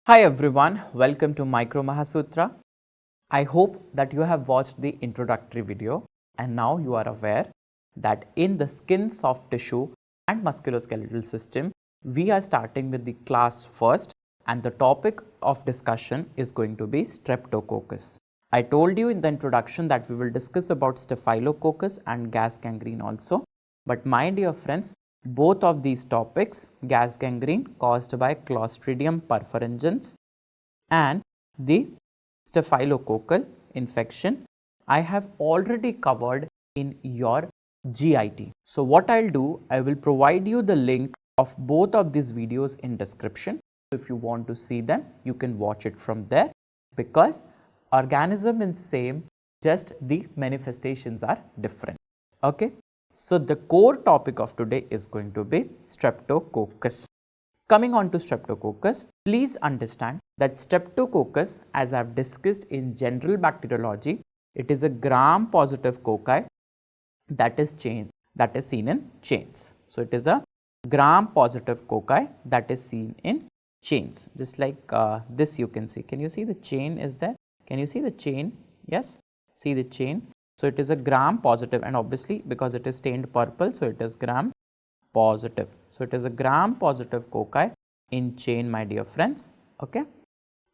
Hi everyone, welcome to 𝗖𝗵𝗵𝗺. I hope that you have watched the introductory video and now you are aware that in the skin, soft tissue and musculoskeletal system, we are starting with the class first and the topic of discussion is going to be Streptococcus. I told you in the introduction that we will discuss about Staphylococcus and gas gangrene also, but my dear friends, both of these topics, gas gangrene caused by Clostridium perfringens and the staphylococcal infection, I have already covered in your GIT. So what I'll do, I will provide you the link of both of these videos in description. If you want to see them, you can watch it from there because organism is same, just the manifestations are different. Okay. So the core topic of today is going to be Streptococcus. Coming on to Streptococcus, please understand that Streptococcus, as I have discussed in general bacteriology, it is a gram-positive cocci that is seen in chains. So it is a gram-positive cocci that is seen in chains. Just like this, you can see. Can you see the chain is there? Can you see the chain? Yes. See the chain. So it is a gram-positive, and obviously because it is stained purple, so it is gram-positive. So it is a gram-positive cocci in chain, my dear friends. Okay.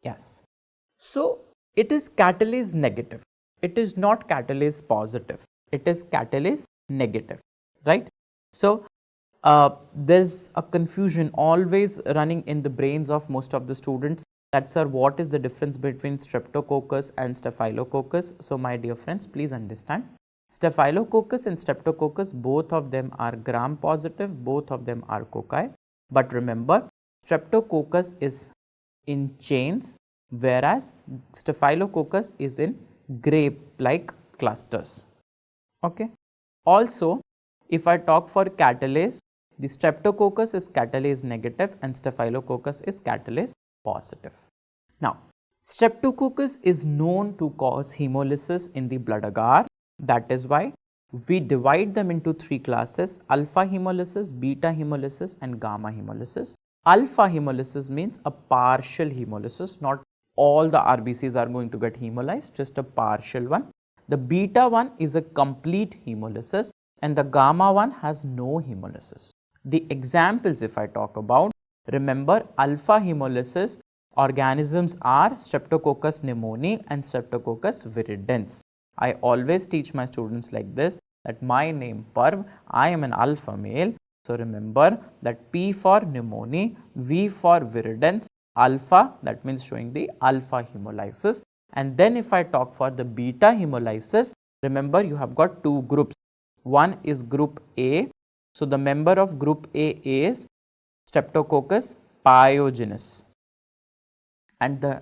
Yes. So it is catalase negative. It is not catalase positive. It is catalase negative, right? So there's a confusion always running in the brains of most of the students that, sir, what is the difference between Streptococcus and Staphylococcus? So my dear friends, please understand, Staphylococcus and Streptococcus, both of them are gram positive, both of them are cocci, but remember Streptococcus is in chains whereas Staphylococcus is in grape like clusters. Okay. Also, if I talk for catalase, the Streptococcus is catalase negative and Staphylococcus is catalase positive. Now, Streptococcus is known to cause hemolysis in the blood agar. That is why we divide them into three classes: alpha hemolysis, beta hemolysis and gamma hemolysis. Alpha hemolysis means a partial hemolysis, not all the RBCs are going to get hemolyzed, just a partial one. The beta one is a complete hemolysis and the gamma one has no hemolysis. The examples, if I talk about, remember alpha hemolysis organisms are Streptococcus pneumoniae and Streptococcus viridans. I always teach my students like this, that my name 𝗵, I am an alpha male. So remember that P for pneumoniae, V for viridans, alpha, that means showing the alpha hemolysis. And then if I talk for the beta hemolysis, remember you have got two groups. One is group A. So the member of group A is Streptococcus Pyogenes, and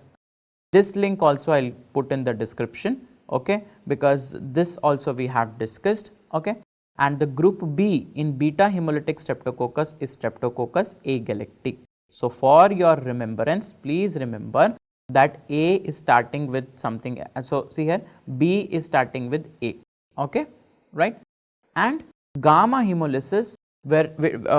this link also I will put in the description, okay, because this also we have discussed, okay. And the group B in beta hemolytic Streptococcus is Streptococcus agalacticae. So for your remembrance, please remember that A is starting with something, so see here B is starting with A, okay, right. And gamma hemolysis, where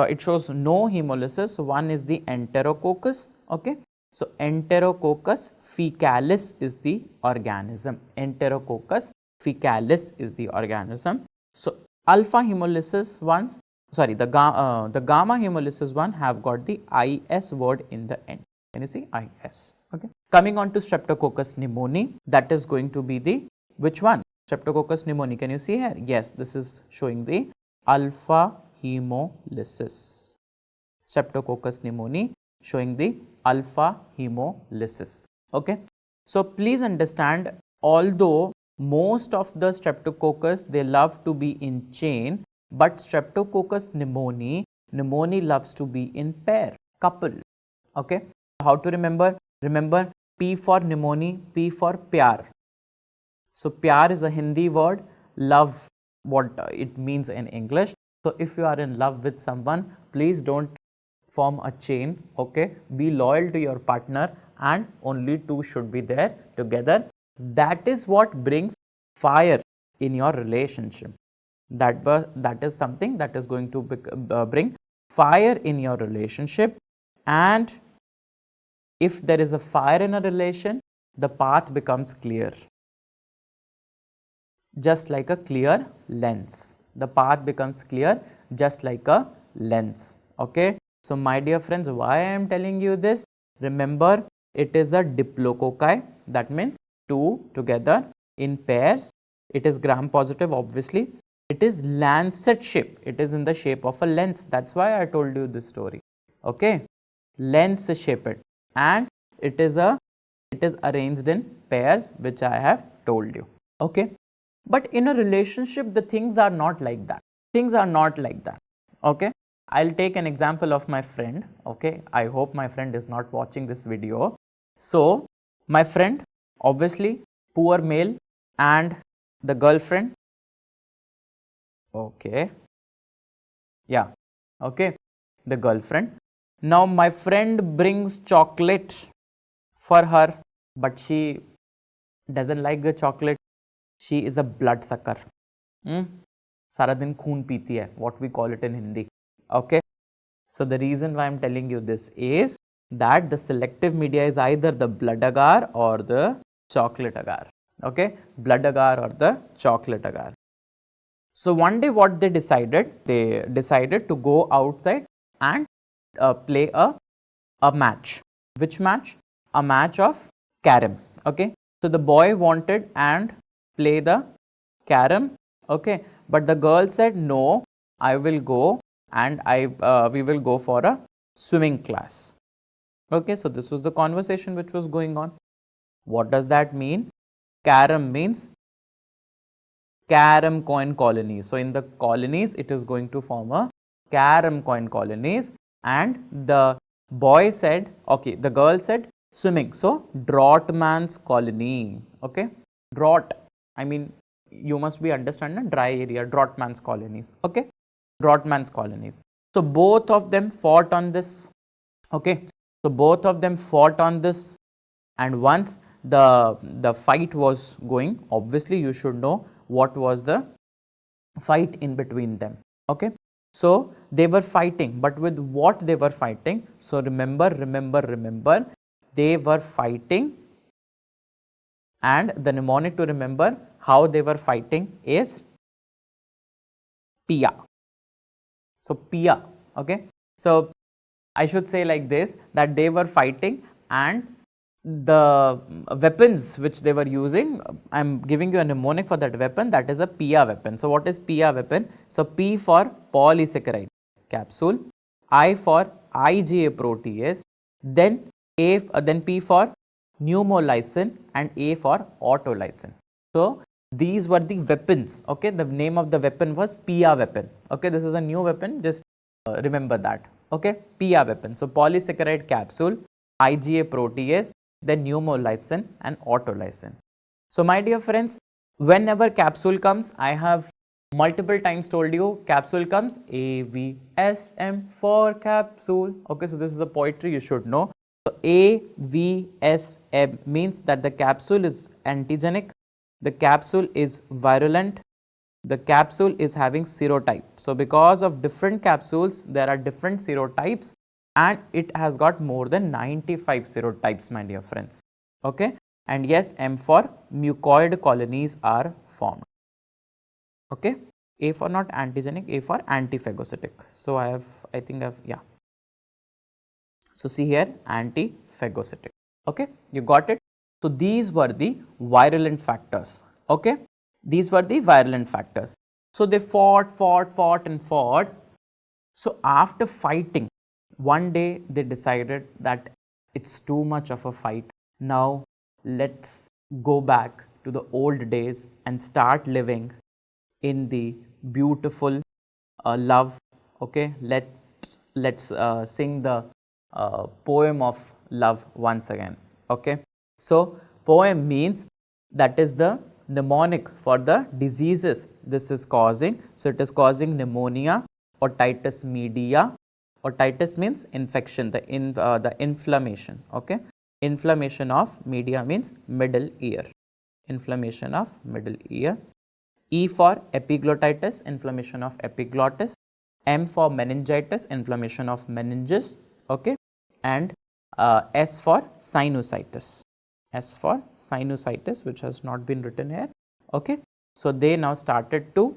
it shows no hemolysis, so one is the Enterococcus, okay. So Enterococcus faecalis is the organism, Enterococcus faecalis is the organism. So alpha hemolysis ones, sorry, the gamma hemolysis one have got the IS word in the end. Can you see IS? Okay. Coming on to Streptococcus pneumoniae, that is going to be the which one? Streptococcus pneumoniae. Can you see here? Yes, this is showing the alpha hemolysis. Streptococcus pneumoniae showing the alpha hemolysis. Okay. So please understand, although most of the Streptococcus they love to be in chain, but Streptococcus pneumoniae loves to be in pair, couple. Okay. How to remember? Remember P for pneumonia, P for pyar. So pyar is a Hindi word, love, what it means in English. So if you are in love with someone, please don't form a chain, okay. Be loyal to your partner and only two should be there together. That is what brings fire in your relationship. That is something that is going to bring fire in your relationship. And If there is a fire in a relation, the path becomes clear. Just like a clear lens. The path becomes clear just like a lens. Okay. So, my dear friends, why I am telling you this? Remember, it is a diplococci, that means 2 together in pairs. It is gram positive, obviously. It is lancet shape. It is in the shape of a lens. That's why I told you this story. Okay. Lens shaped, and it is arranged in pairs, which I have told you. Okay. But in a relationship, the things are not like that. Things are not like that. Okay. I'll take an example of my friend. Okay. I hope my friend is not watching this video. So, my friend, obviously, poor male, and the girlfriend. Okay. Yeah. Okay. The girlfriend. Now, my friend brings chocolate for her, but she doesn't like the chocolate. She is a blood sucker. सारा दिन खून पीती है, what we call it in Hindi. Okay. So, the reason why I am telling you this is that the selective media is either the blood agar or the chocolate agar. Okay. Blood agar or the chocolate agar. So, one day what they decided to go outside and play a match. Which match? A match of carom. Okay. So, the boy wanted and play the carom. Okay. But the girl said, no, I will go and we will go for a swimming class. Okay. So, this was the conversation which was going on. What does that mean? Carom means carom coin colonies. So, in the colonies, it is going to form a carom coin colonies, and the boy said, okay, the girl said swimming. So, draughtman's colony. Okay. Draught, I mean, you must be understanding a dry area, draughtman's colonies. Okay. Draughtman's colonies. So, both of them fought on this. Okay. So, both of them fought on this, and once the fight was going, obviously you should know what was the fight in between them. Okay. So, they were fighting, but with what they were fighting? So, remember, they were fighting, and the mnemonic to remember how they were fighting is 𝗵𝗺. So, 𝗵𝗺. Okay. So, I should say like this, that they were fighting, and the weapons which they were using, I am giving you a mnemonic for that weapon, that is a 𝗵𝗺 weapon. So, what is 𝗵𝗺 weapon? So, P for polysaccharide capsule, I for 𝗖𝗵𝗵𝗺, then P for pneumolysin, and A for autolysin. So, these were the weapons. Okay. The name of the weapon was 𝗵𝗺 weapon. Okay. This is a new weapon, just remember that. Okay. 𝗵𝗺 weapon. So, polysaccharide capsule, 𝗖𝗵𝗵𝗺, then pneumolysin and autolysin. So, my dear friends, whenever capsule comes, I have multiple times told you, capsule comes AVSM for capsule. Okay. So, this is a poetry you should know. So, AVSM means that the capsule is antigenic, the capsule is virulent, the capsule is having serotype. So, because of different capsules, there are different serotypes, and it has got more than 95 serotypes, my dear friends. Okay. And yes, M for mucoid colonies are formed. Okay. A for not antigenic, A for antiphagocytic. So, I think yeah. So, see here, antiphagocytic. Okay. You got it. So, these were the virulent factors. Okay. These were the virulent factors. So, they fought. So, after fighting, one day they decided that it's too much of a fight. Now, let's go back to the old days and start living in the beautiful love. Okay. Let's sing the poem of love once again. Okay. So, poem means that is the mnemonic for the diseases this is causing. So, it is causing pneumonia, otitis media. Otitis means infection, the inflammation. Okay. Inflammation of media means middle ear. Inflammation of middle ear. E for epiglottitis, inflammation of epiglottis. M for meningitis, inflammation of meninges. Okay. And S for sinusitis. S for sinusitis, which has not been written here. Okay. So, they now started to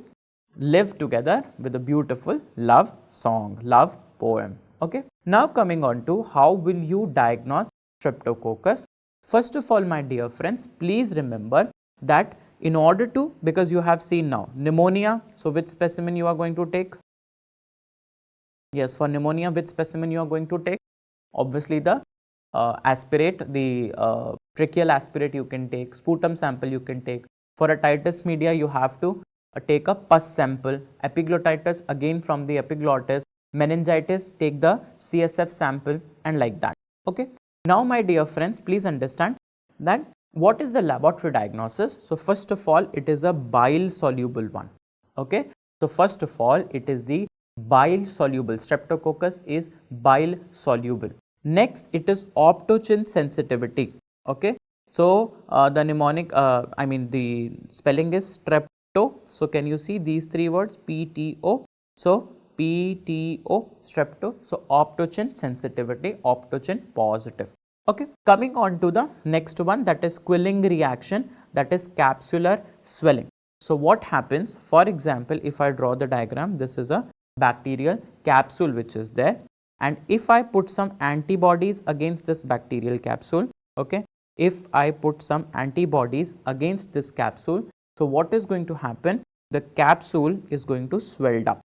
live together with a beautiful love song, love poem. Okay. Now, coming on to how will you diagnose Streptococcus. First of all, my dear friends, please remember that in order to, because you have seen now pneumonia, so which specimen you are going to take? Yes, for pneumonia, which specimen you are going to take? Obviously, the aspirate, the tracheal aspirate you can take, sputum sample you can take. For otitis media, you have to take a pus sample, epiglottitis again from the epiglottis, meningitis, take the CSF sample and like that. Okay. Now, my dear friends, please understand that what is the laboratory diagnosis? So, first of all, it is a bile soluble one. Okay. So, first of all, it is the bile soluble. Streptococcus is bile soluble. Next, it is optochin sensitivity. Okay. So, the mnemonic, the spelling is strepto. So, can you see these three words PTO? So, PTO, strepto. So, optochin sensitivity, optochin positive. Okay. Coming on to the next one, that is quilling reaction, that is capsular swelling. So, what happens? For example, if I draw the diagram, this is a bacterial capsule which is there, and if I put some antibodies against this bacterial capsule, okay, if I put some antibodies against this capsule, so what is going to happen? The capsule is going to swell up.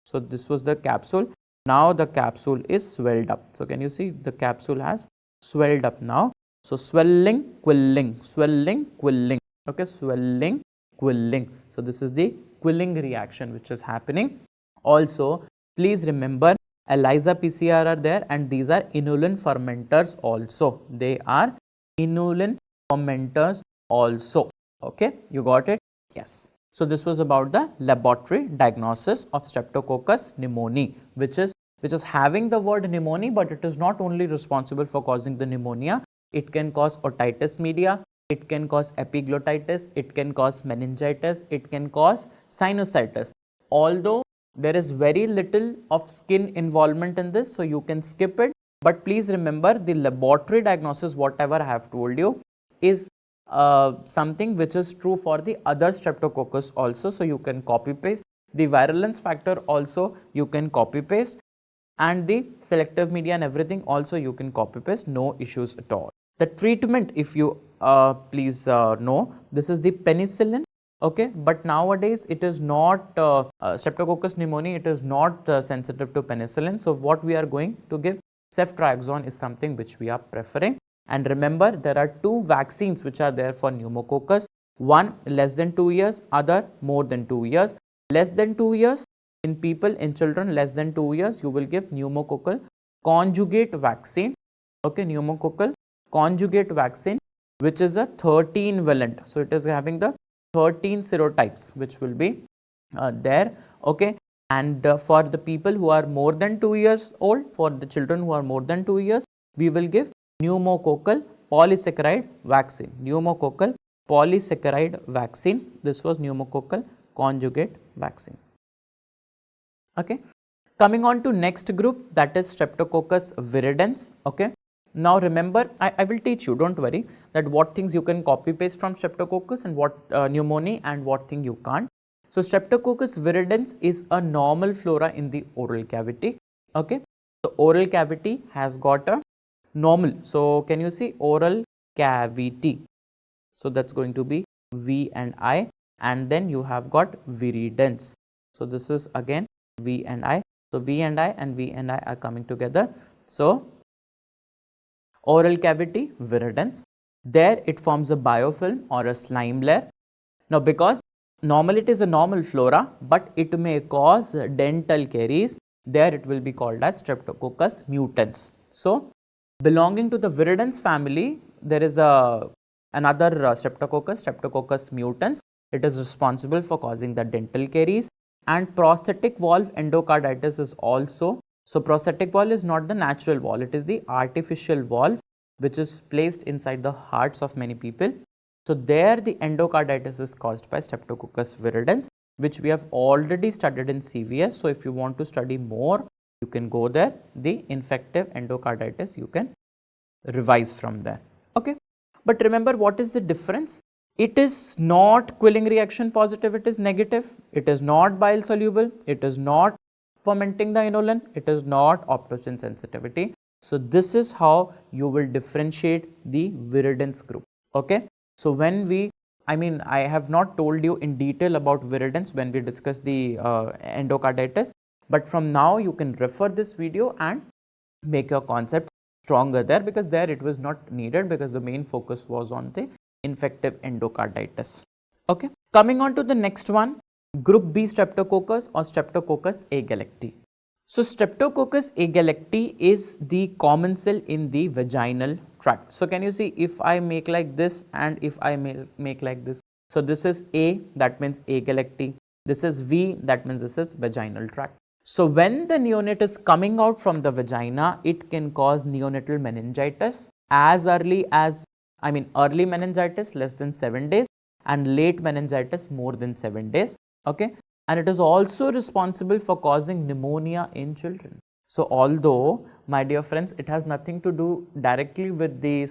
So, this was the capsule. Now, the capsule is swelled up. So, can you see the capsule has swelled up now? So, swelling, quilling, swelling, quilling. Okay, swelling, quilling. So, this is the quilling reaction which is happening. Also, please remember ELISA PCR are there, and these are inulin fermenters also. They are inulin fermenters also. Okay, you got it? Yes. So, this was about the laboratory diagnosis of Streptococcus pneumoniae, which is having the word pneumonia, but it is not only responsible for causing the pneumonia. It can cause otitis media, it can cause epiglottitis, it can cause meningitis, it can cause sinusitis. Although there is very little of skin involvement in this, so you can skip it. But please remember, the laboratory diagnosis, whatever I have told you, is something which is true for the other Streptococcus also. So, you can copy paste. The virulence factor also you can copy paste, and the selective media and everything also you can copy paste, no issues at all. The treatment, if you please know, this is the penicillin. Okay, but nowadays it is not Streptococcus pneumoniae, it is not sensitive to penicillin. So, what we are going to give, ceftriaxone is something which we are preferring. And remember, there are two vaccines which are there for pneumococcus, one less than 2 years, other more than 2 years. Less than 2 years in people, in children less than 2 years, you will give pneumococcal conjugate vaccine. Okay, pneumococcal conjugate vaccine, which is a 13 valent. So, it is having the 13 serotypes which will be there. Okay, and for the people who are more than 2 years old, for the children who are more than 2 years, we will give pneumococcal polysaccharide vaccine. Pneumococcal polysaccharide vaccine. This was pneumococcal conjugate vaccine. Okay. Coming on to next group, that is Streptococcus viridans. Okay. Now remember, I will teach you, don't worry, that what things you can copy paste from Streptococcus and what pneumonia and what thing you can't. So, Streptococcus viridans is a normal flora in the oral cavity. Okay. So, oral cavity has got a normal. So, can you see oral cavity? So, that is going to be V and I, and then you have got viridans. So, this is again V and I. So, V and I are coming together. So, oral cavity viridans, there it forms a biofilm or a slime layer. Now, because normally it is a normal flora, but it may cause dental caries, there it will be called as Streptococcus mutans. So, belonging to the viridans family, there is another Streptococcus, Streptococcus mutans. It is responsible for causing the dental caries, and prosthetic valve endocarditis is also. So, prosthetic valve is not the natural valve, it is the artificial valve which is placed inside the hearts of many people. So, there the endocarditis is caused by Streptococcus viridans, which we have already studied in CVS. So, if you want to study more, you can go there. The infective endocarditis you can revise from there. Okay. But remember, what is the difference? It is not Quilling reaction positive, it is negative. It is not bile soluble. It is not fermenting the inulin. It is not optocin sensitivity. So this is how you will differentiate the viridins group. Okay. So when we, I have not told you in detail about viridins when we discuss the endocarditis, but from now you can refer this video and make your concept stronger there, because there it was not needed, because the main focus was on the infective endocarditis. Okay. Coming on to the next one, group B Streptococcus or Streptococcus agalacti. So Streptococcus agalacti is the common cell in the vaginal tract. So can you see, if I make like this and if I make like this, so this is A, that means agalacti. This is V, that means this is vaginal tract. So when the neonate is coming out from the vagina, it can cause neonatal meningitis as early as, early meningitis less than 7 days and late meningitis more than 7 days. Okay. And it is also responsible for causing pneumonia in children. So although, my dear friends, it has nothing to do directly with the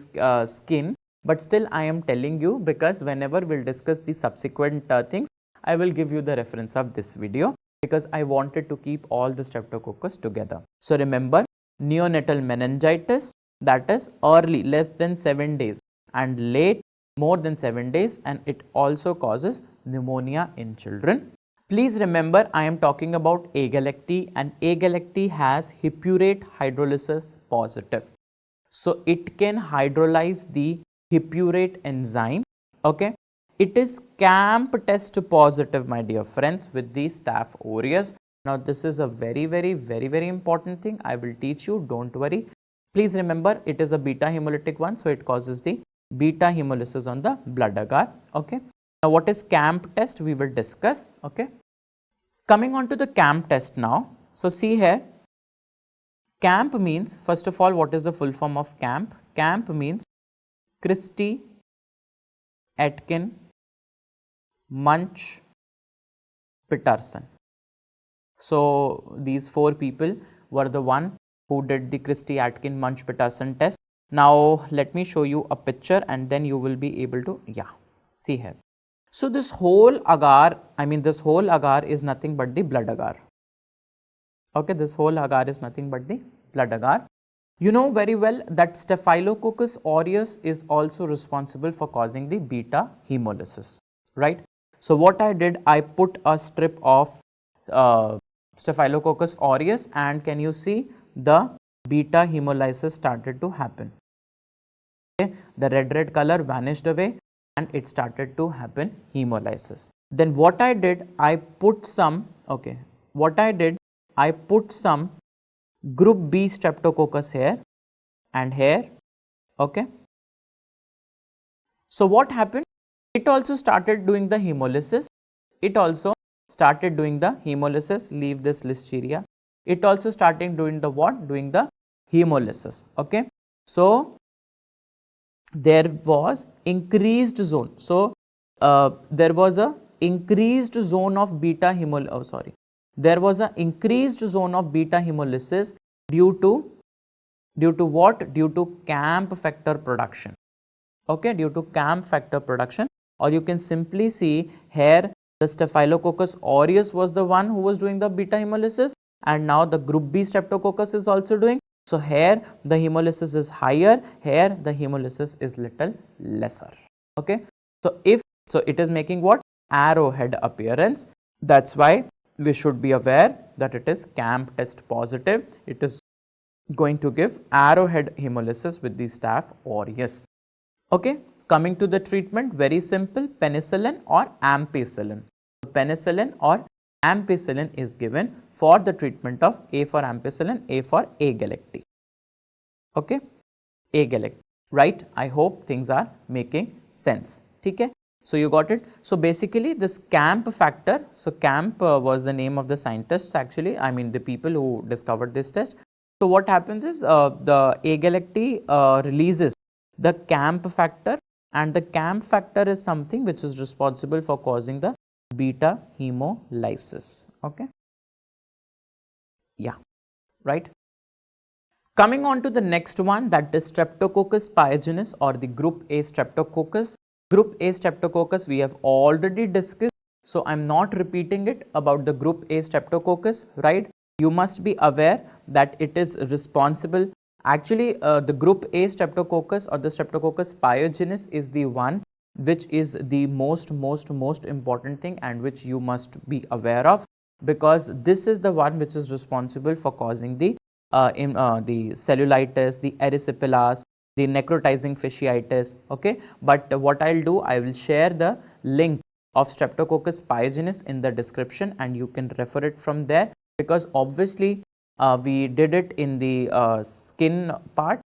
skin, but still I am telling you, because whenever we will discuss the subsequent things, I will give you the reference of this video, because I wanted to keep all the Streptococcus together. So remember, neonatal meningitis, that is early less than 7 days and late more than 7 days, and it also causes pneumonia in children. Please remember, I am talking about agalacti, and agalacti has hippurate hydrolysis positive. So it can hydrolyze the hippurate enzyme. Okay. It is CAMP test positive, my dear friends, with the Staph aureus. Now this is a very important thing. I will teach you, don't worry. Please remember, it is a beta hemolytic one, so it causes the beta hemolysis on the blood agar. Okay. Now what is CAMP test, we will discuss. Okay. Coming on to the CAMP test now. So see here, CAMP means, first of all, what is the full form of CAMP? CAMP means Christie, Atkin, Munch, Peterson. So these 4 people were the one who did the Christie, Atkin, Munch, Peterson test. Now let me show you a picture and then you will be able to, see here. So this whole agar, this whole agar is nothing but the blood agar. Okay, this whole agar is nothing but the blood agar. You know very well that Staphylococcus aureus is also responsible for causing the beta hemolysis, right? So what I did, I put a strip of Staphylococcus aureus, and can you see the beta hemolysis started to happen. Okay, the red color vanished away and it started to happen hemolysis. Then what I did, I put some, I put some group B Streptococcus here and here. Okay. So what happened? It also started doing the hemolysis. It also started doing the hemolysis. Leave this Listeria. It also started doing the what? Doing the hemolysis. Okay. So there was increased zone. So there was a increased zone of beta hemolysis. There was an increased zone of beta hemolysis due to what? Due to CAMP factor production. Okay, due to CAMP factor production, or you can simply see here the Staphylococcus aureus was the one who was doing the beta hemolysis, and now the group B Streptococcus is also doing. So here the hemolysis is higher, here the hemolysis is little lesser. Okay, so it is making what? Arrowhead appearance. That's why we should be aware that it is CAMP test positive. It is going to give arrowhead hemolysis with the Staph aureus. Okay, coming to the treatment, very simple, penicillin or ampicillin. So penicillin or ampicillin is given for the treatment of A for ampicillin, A for agalacti. Okay, agalacti, right? I hope things are making sense. Okay, so you got it. So basically this CAMP factor, so CAMP was the name of the scientists actually, the people who discovered this test. So what happens is the agalacti releases the CAMP factor, and the CAMP factor is something which is responsible for causing the beta hemolysis. Okay, yeah, right. Coming on to the next one, that is Streptococcus pyogenes or the group A Streptococcus. Group A Streptococcus we have already discussed, so I am not repeating it about the group A Streptococcus, right. You must be aware that it is responsible. Actually, the group A Streptococcus or the Streptococcus pyogenes is the one which is the most important thing and which you must be aware of, because this is the one which is responsible for causing the cellulitis, the erysipelas, the necrotizing fasciitis. Okay, but what I'll do, I will share the link of Streptococcus pyogenes in the description and you can refer it from there, because obviously we did it in the skin part,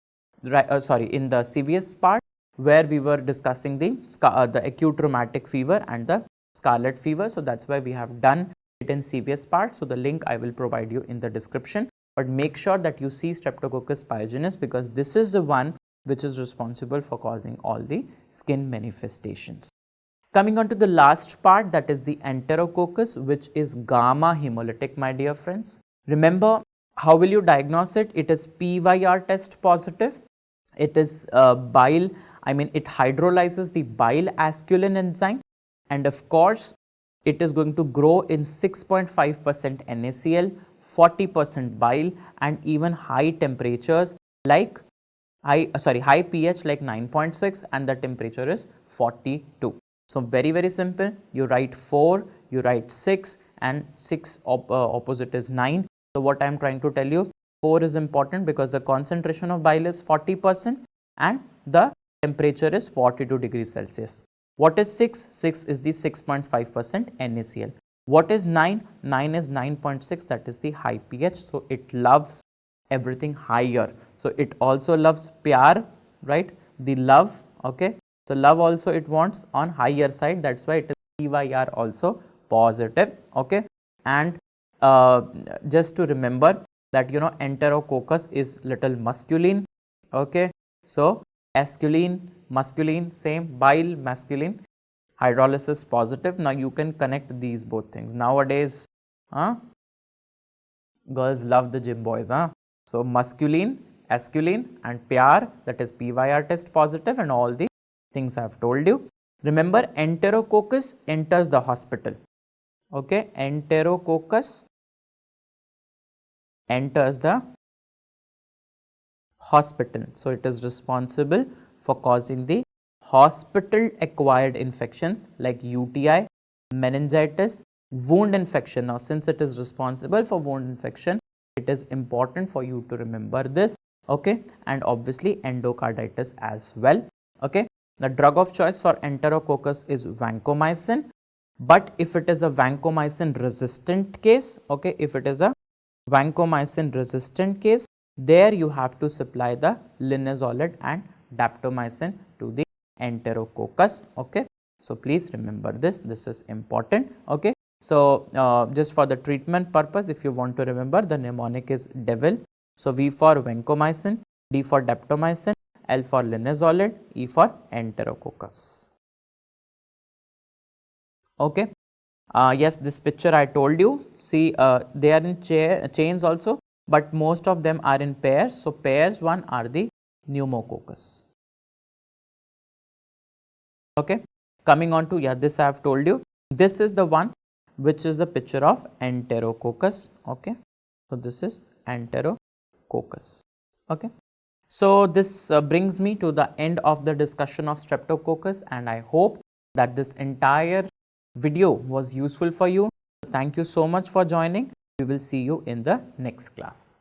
right, sorry, in the CVS part, where we were discussing the acute rheumatic fever and the scarlet fever. So that's why we have done it in CVS part. So the link I will provide you in the description, but make sure that you see Streptococcus pyogenes, because this is the one which is responsible for causing all the skin manifestations. Coming on to the last part, that is the Enterococcus, which is gamma hemolytic, my dear friends. Remember, how will you diagnose it? It is PYR test positive. It is bile, it hydrolyzes the bile asculin enzyme, and of course, it is going to grow in 6.5% NaCl, 40% bile, and even high temperatures like high pH like 9.6, and the temperature is 42. So very simple. You write 4, you write 6, and 6 opposite is 9. So what I am trying to tell you, 4 is important because the concentration of bile is 40% and the temperature is 42 degrees Celsius. What is 6? 6 is the 6.5% NaCl. What is 9? 9 is 9.6, that is the high pH. So it loves everything higher. So it also loves pyar, right? The love, okay. So love also it wants on higher side, that's why it is PYR also positive, okay. And just to remember that Enterococcus is little masculine, okay. So asculene, masculine, same, bile, masculine, hydrolysis positive. Now you can connect these both things. Nowadays, girls love the gym boys, So masculine, asculene, and pyar, that is PYR test positive, and all the things I have told you. Remember, Enterococcus enters the hospital, okay. Enterococcus enters the hospital. So it is responsible for causing the hospital acquired infections like UTI, meningitis, wound infection. Now since it is responsible for wound infection, it is important for you to remember this, okay, and obviously endocarditis as well, okay. The drug of choice for Enterococcus is vancomycin, but if it is a vancomycin resistant case, okay, if it is a vancomycin resistant case, there you have to supply the linezolid and daptomycin to the Enterococcus, okay. So please remember this is important, okay. So just for the treatment purpose, if you want to remember, the mnemonic is devil. So V for vancomycin, D for daptomycin, L for linezolid, E for Enterococcus, okay. Yes, this picture I told you, see they are in chains also, but most of them are in pairs. So pairs one are the pneumococcus, okay. Coming on to, this I have told you, this is the one which is the picture of Enterococcus, okay. So this is Enterococcus, okay. So this brings me to the end of the discussion of Streptococcus, and I hope that this entire video was useful for you. Thank you so much for joining. We will see you in the next class.